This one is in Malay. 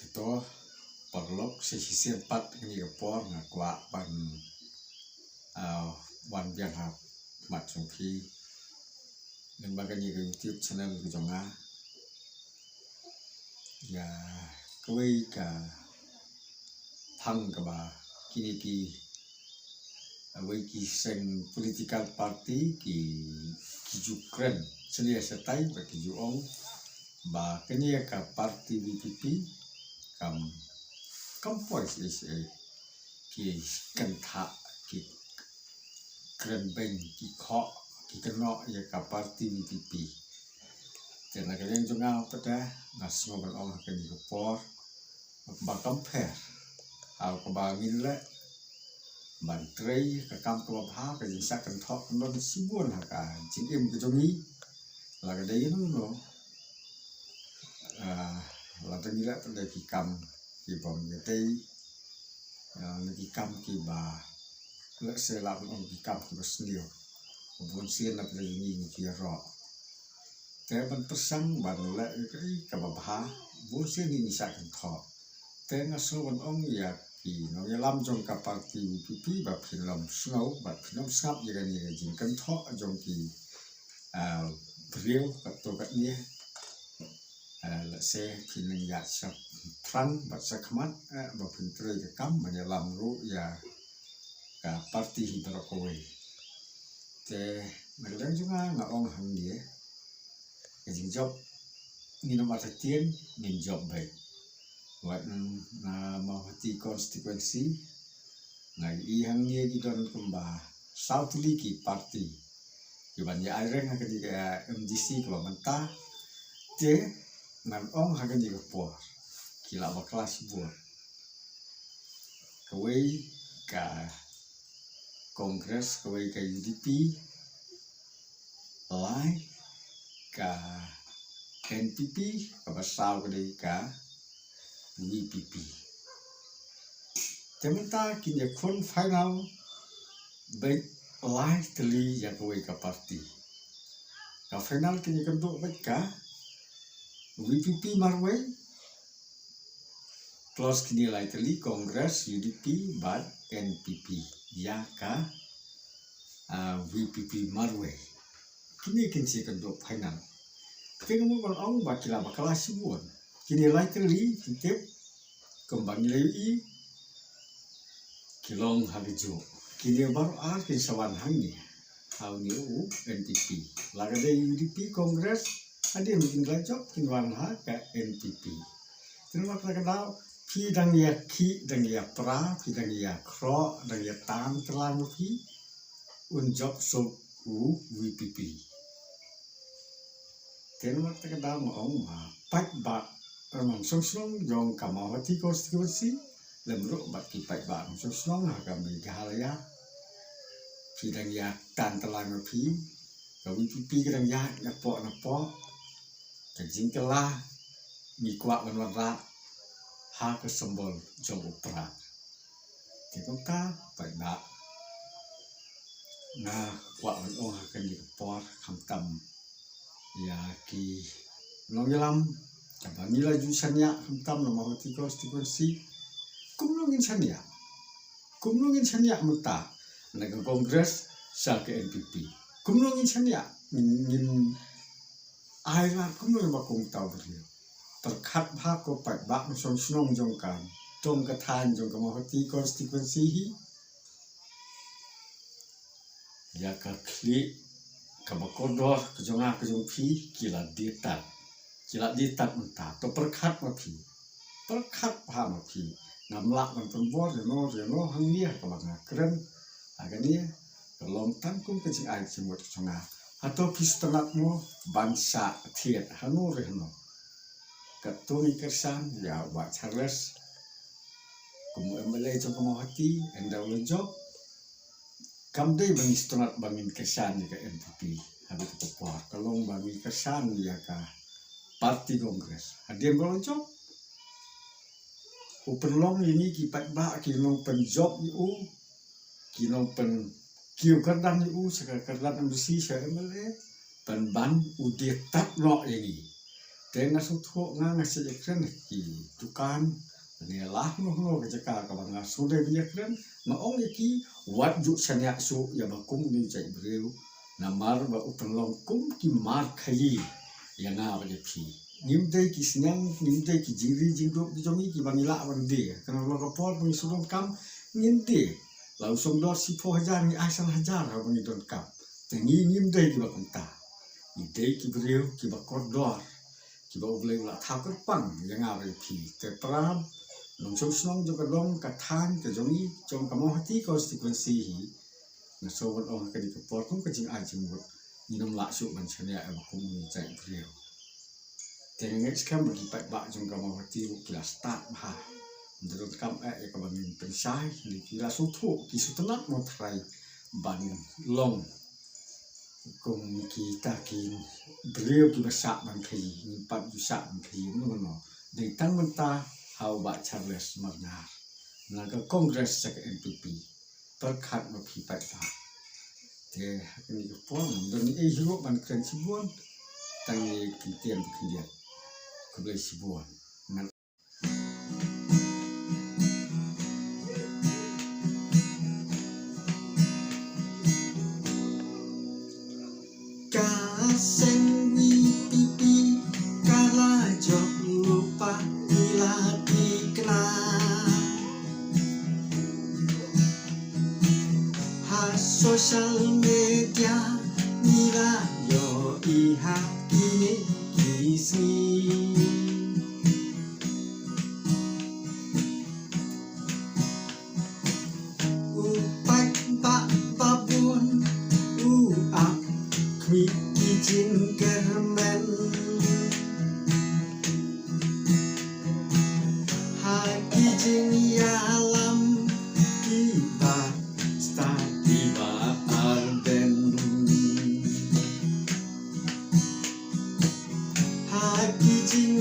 Ito paglok sa sisipat ni kapor nga kwa pan wan biang hap mat sung phi dan bagani ke YouTube channel ke jonga ya koi ka thang ka ba kini ki awai ki seng political party ki Ukraine selia setai ba ki juong ba kini ka party VPP kam pois is ki kan tha ki kren beng ki kho ki keno ya ka party VPP tena kalian jonga pada nas ngobal ong kan di por ba compare au ka ba min le ban trei ka kam ka ba ka ji sak kan thok non sibun ha ka jing im ka jongi la ka dei no la ta ni la ta ki kam ki bom ye tei ki kam ki ba le se la on ki kam ki basnio bun sien na ple ni ki ro te ban pesang ban le ka ba ha bun sien ni sak kan thok te nga so ban ong ya ki no ya lam jong ka party VPP ba phin lam snow ba phin sap ye ni jing kan thok jong ki brio ka to ka ni la se phin ya sap tran ba sa khmat ba phin tre ka kam ba ya lam ru ya ka party hidrokowe te malang juga nga ong hang dia ka jing job ni no mata tien ni job baik wat na mahati constituency ngai i hang dia di don kemba South Liki party ki ban ya ireng ha ka di MDC ko menta te ngan ong ha ka di ko por kila ba kelas buat kawai ka Kongres kawai ka UDP lai ka NPP ka basau ka dei ka VPP tementa kini kon final baik lai teli ya kawai ka party ka final kini kenduk baik ka VPP marwai close kini lai teli Kongres UDP bat NPP ya ka VPP marwai kini kinsi kenduk final tengok mo bang ong bakila bakala sibuan kini lai teli titip kembang nilai i kilong habijo kini baru kin sawan hangi hau ni NPP laga de UDP Kongres ade mungkin lajok kinwan ha ka NPP terima kasih pi dang ya ki dang ya pra pi dang ya kro dang ya tam telang pi unjob so VPP terima kasih mo ong ma pat ba ramang song jong kamawati constituency lemro bat ki pat ba song ha ka mi galaya pi dang ya tan telang pi ka VPP dang ya na po ka jingkela mi kwa manwara ha ke sembol jong upra tikong ka pai na na kwa on ong ha kan di por kham tam ya ki nonglam ka nila ju sanya kham tam no mahoti constituency kumlongin sanya muta na ka Kongres sa ke NPP kumlongin sanya ngin aira kumlong ba kong tau brio terkat bha ko pat bak song snong jong kan tong ka than jong ka mahoti constituency hi ya ka kli ka bakodor ka jonga ka jong phi kila ditat menta to perkhat ma phi perkhat bha ma phi ngamla man pembor no hang nia ka bang kren aga nia ka long tan kum ka jing ai simot jonga atau pistolat mo bangsa thiet hanu rehno Katuni kersan ya Wak Charles kumu MLA jong kamahati enda ulo job kamdei bang istonat bangin kersan ka NPP habis itu por kalong bangin kersan ya ka parti Kongres hadian ulo job uperlong ini ki pat ba ki long pen job u ki long pen kiu kardan u saka kardan MDC sa MLA pen ban u dia tat no ini Tena sutu nga nasi ekran ki tukan ni lah no ke jaka ka banga sude bi ekran maong ki wat ju sanya su ya bakum ni cai breu namar ba upan long kum ki mar khai ya nga ba de phi nimde ki sinyang nimde ki jiri jingdo di jomi ki bangila bande kana lo rapor bang sudon kam nimde lau som dor si 4,000 ni asan hajar ha bang don kam tengi nimde ki bakum ta ide ki breu ki ba kordor ki ba boleh la thao ke pang yang apa pi te pram nong chong snong jo ka dong ka than ke jomi chong ka mo hati konstituensi hi na so wat ong ka di ka por kum ka jing a jing wat ni nom la su ban chania e ba kum ni chai priu te nge skam ba ki pa ba jong ka mo hati ki la start ha ndro kam e ka ba min pen sai ni ki la su thu ki su tanat mo thrai ban long cùng kita ki beliau ki basak ban khai ni pat ju sak ban khai no de tang menta hau ba Charles Marnar na ka Congress sa NPP perkhat ma phi pat ba te ni ko pon don e hiro ban kren sibuan tang ni ki tiam ki dia ko ble sibuan social media nira yo iha kini kisi upak ba babun up kwi kijin kermen ha kijin ya alam iba Hati